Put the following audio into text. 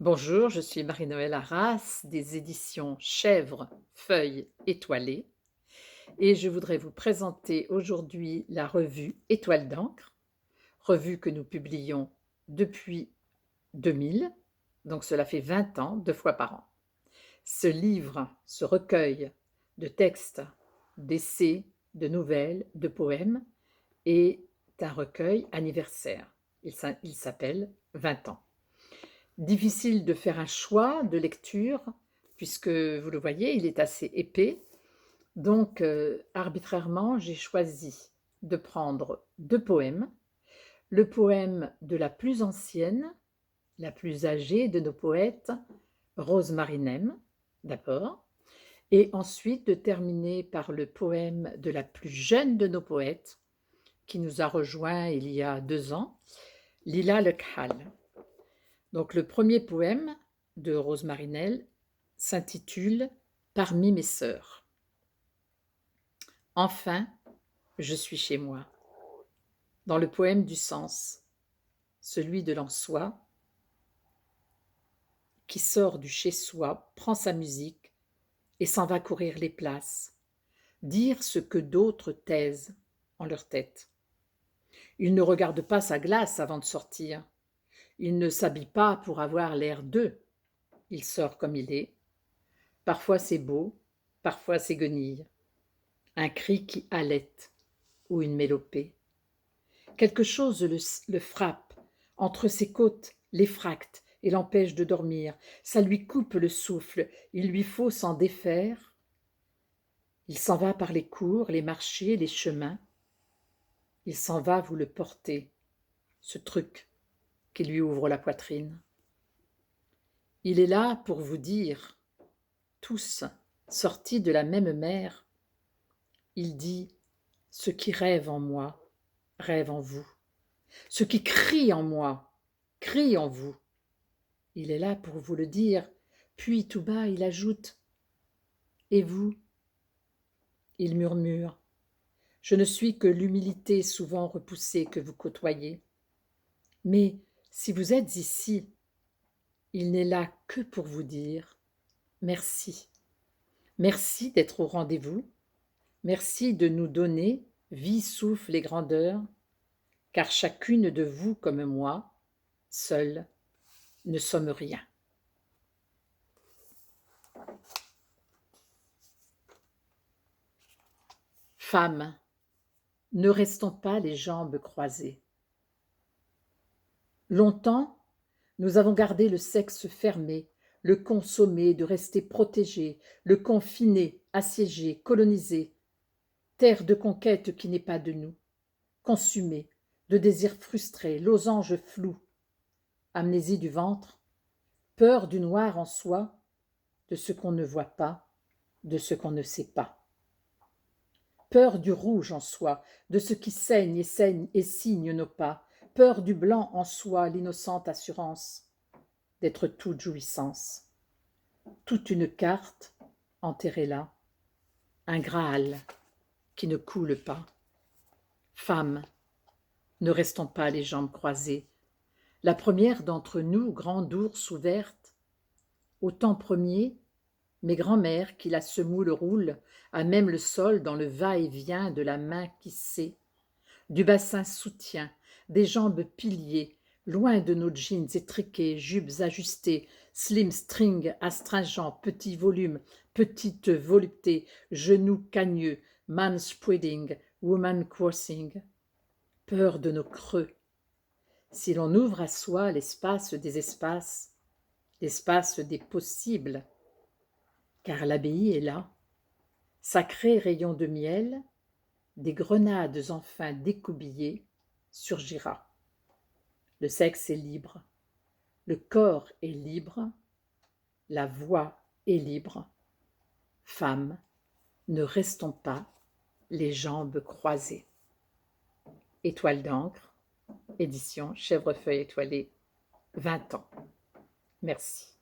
Bonjour, je suis Marie-Noëlle Arras des éditions Chèvres, Feuilles étoilées et je voudrais vous présenter aujourd'hui la revue Étoile d'encre, revue que nous publions depuis 2000, donc cela fait 20 ans, 2 fois par an. Ce recueil de textes, d'essais, de nouvelles, de poèmes est un recueil anniversaire. Il s'appelle 20 ans. Difficile de faire un choix de lecture puisque vous le voyez, il est assez épais. Donc, arbitrairement, j'ai choisi de prendre 2 poèmes. Le poème de la plus ancienne, la plus âgée de nos poètes, Rose Marinem, d'abord, et ensuite de terminer par le poème de la plus jeune de nos poètes, qui nous a rejoints il y a 2 ans, Lila Lekhal. Donc le premier poème de Rose Marinel s'intitule Parmi mes sœurs. Enfin, je suis chez moi. Dans le poème du sens, celui de l'en-soi, qui sort du chez-soi, prend sa musique et s'en va courir les places, dire ce que d'autres taisent en leur tête. Il ne regarde pas sa glace avant de sortir. Il ne s'habille pas pour avoir l'air d'eux. Il sort comme il est. Parfois c'est beau, parfois c'est guenille. Un cri qui halète ou une mélopée. Quelque chose le frappe entre ses côtes, l'effracte et l'empêche de dormir. Ça lui coupe le souffle, il lui faut s'en défaire. Il s'en va par les cours, les marchés, les chemins. Il s'en va vous le porter, ce truc qui lui ouvre la poitrine. Il est là pour vous dire, tous sortis de la même mer, il dit « Ce qui rêve en moi, rêve en vous. Ce qui crie en moi, crie en vous. » Il est là pour vous le dire, puis tout bas il ajoute « Et vous ?» Il murmure « Je ne suis que l'humilité souvent repoussée que vous côtoyez. Mais si vous êtes ici, il n'est là que pour vous dire merci. Merci d'être au rendez-vous. Merci de nous donner vie, souffle et grandeur, car chacune de vous comme moi, seule, ne sommes rien. Femmes, ne restons pas les jambes croisées. Longtemps, nous avons gardé le sexe fermé, le consommé de rester protégé, le confiné, assiégé, colonisé, terre de conquête qui n'est pas de nous, consumé, de désirs frustrés, losanges flous, amnésie du ventre, peur du noir en soi, de ce qu'on ne voit pas, de ce qu'on ne sait pas. Peur du rouge en soi, de ce qui saigne et signe nos pas, peur du blanc en soi, l'innocente assurance d'être toute jouissance. Toute une carte enterrée là, un Graal qui ne coule pas. Femmes, ne restons pas les jambes croisées. La première d'entre nous, grande ours ouverte, au temps premier, mes grands-mères qui la semoule roulent à même le sol dans le va-et-vient de la main qui sait, du bassin soutien, des jambes piliers, loin de nos jeans étriqués, jupes ajustées, slim string astringent, petit volume, petite volupté, genoux cagneux, man spreading, woman crossing. Peur de nos creux. Si l'on ouvre à soi l'espace des espaces, l'espace des possibles, car l'abbaye est là, sacré rayon de miel, des grenades enfin découbillées, surgira. Le sexe est libre, le corps est libre, la voix est libre. Femmes, ne restons pas les jambes croisées. Étoile d'encre, édition Chèvrefeuille étoilée, 20 ans. Merci.